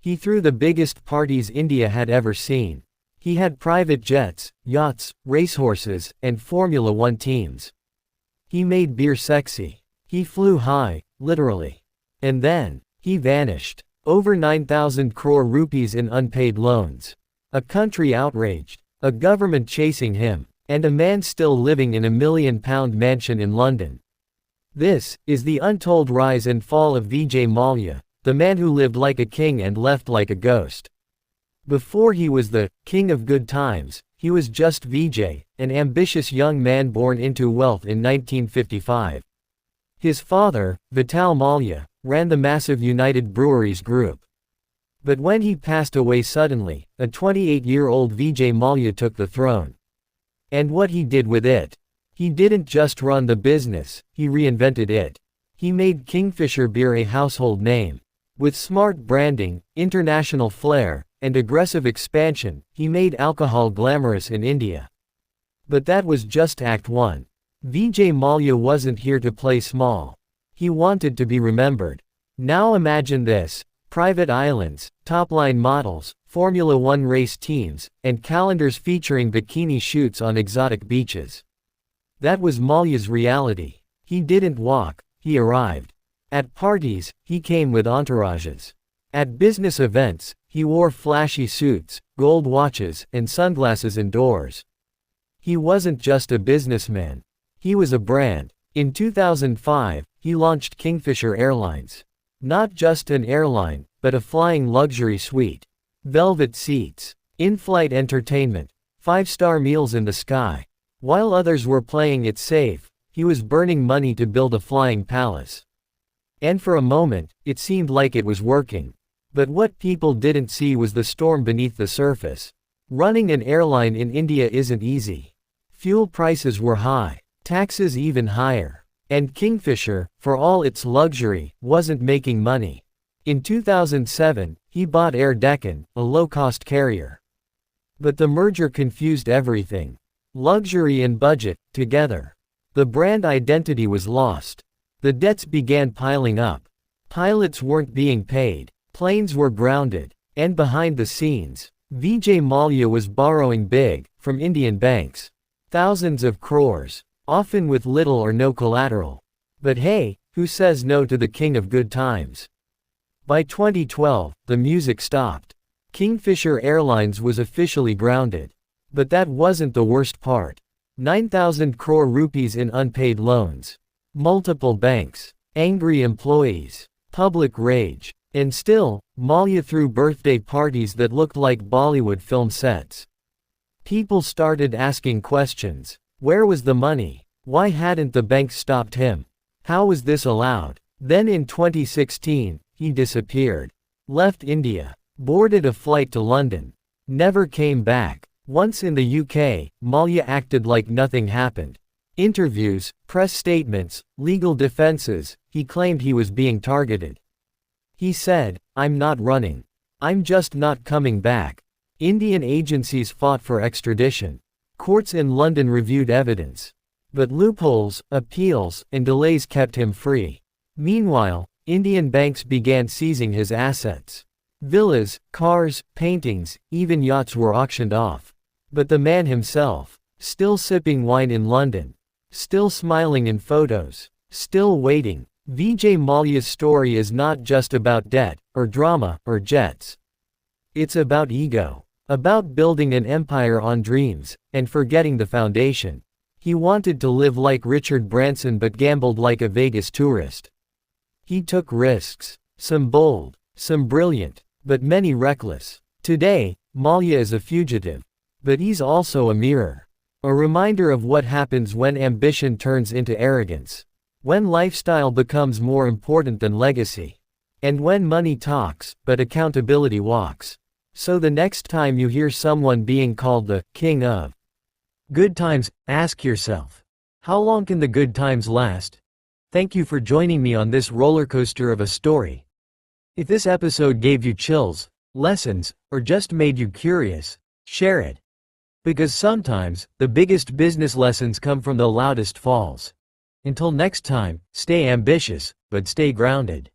He threw the biggest parties India had ever seen. He had private jets, yachts, racehorses, and Formula One teams. He made beer sexy. He flew high, literally. And then, he vanished. Over 9,000 crore rupees in unpaid loans. A country outraged. A government chasing him. And a man still living in a £1,000,000 mansion in London. This is the untold rise and fall of Vijay Mallya, the man who lived like a king and left like a ghost. Before he was the king of good times, he was just Vijay, an ambitious young man born into wealth in 1955. His father, Vijay Mallya, ran the massive United Breweries Group. But when he passed away suddenly, a 28-year-old Vijay Mallya took the throne. And what he did with it? He didn't just run the business, he reinvented it. He made Kingfisher beer a household name. With smart branding, international flair, and aggressive expansion, he made alcohol glamorous in India. But that was just Act 1. Vijay Mallya wasn't here to play small. He wanted to be remembered. Now imagine this: private islands, top-line models, Formula One race teams, and calendars featuring bikini shoots on exotic beaches. That was Mallya's reality. He didn't walk, he arrived. At parties, he came with entourages. At business events, he wore flashy suits, gold watches, and sunglasses indoors. He wasn't just a businessman. He was a brand. In 2005, he launched Kingfisher Airlines. Not just an airline, but a flying luxury suite. Velvet seats, in-flight entertainment, 5-star meals in the sky. While others were playing it safe, he was burning money to build a flying palace. And for a moment, it seemed like it was working. But what people didn't see was the storm beneath the surface. Running an airline in India isn't easy. Fuel prices were high, taxes even higher. And Kingfisher, for all its luxury, wasn't making money. In 2007, he bought Air Deccan, a low-cost carrier. But the merger confused everything. Luxury and budget, together. The brand identity was lost. The debts began piling up. Pilots weren't being paid. Planes were grounded. And behind the scenes, Vijay Mallya was borrowing big, from Indian banks. Thousands of crores, often with little or no collateral. But hey, who says no to the king of good times? By 2012, the music stopped. Kingfisher Airlines was officially grounded. But that wasn't the worst part. 9,000 crore rupees in unpaid loans. Multiple banks. Angry employees. Public rage. And still, Mallya threw birthday parties that looked like Bollywood film sets. People started asking questions. Where was the money? Why hadn't the banks stopped him? How was this allowed? Then in 2016, he disappeared. Left India. Boarded a flight to London. Never came back. Once in the UK, Mallya acted like nothing happened. Interviews, press statements, legal defenses, he claimed he was being targeted. He said, "I'm not running. I'm just not coming back." Indian agencies fought for extradition. Courts in London reviewed evidence. But loopholes, appeals, and delays kept him free. Meanwhile, Indian banks began seizing his assets. Villas, cars, paintings, even yachts were auctioned off. But the man himself, still sipping wine in London, still smiling in photos, still waiting. Vijay Mallya's story is not just about debt, or drama, or jets. It's about ego. About building an empire on dreams, and forgetting the foundation. He wanted to live like Richard Branson but gambled like a Vegas tourist. He took risks. Some bold, some brilliant, but many reckless. Today, Mallya is a fugitive. But he's also a mirror. A reminder of what happens when ambition turns into arrogance. When lifestyle becomes more important than legacy. And when money talks, but accountability walks. So the next time you hear someone being called the king of good times, ask yourself, how long can the good times last? Thank you for joining me on this roller coaster of a story. If this episode gave you chills, lessons, or just made you curious, share it. Because sometimes, the biggest business lessons come from the loudest falls. Until next time, stay ambitious, but stay grounded.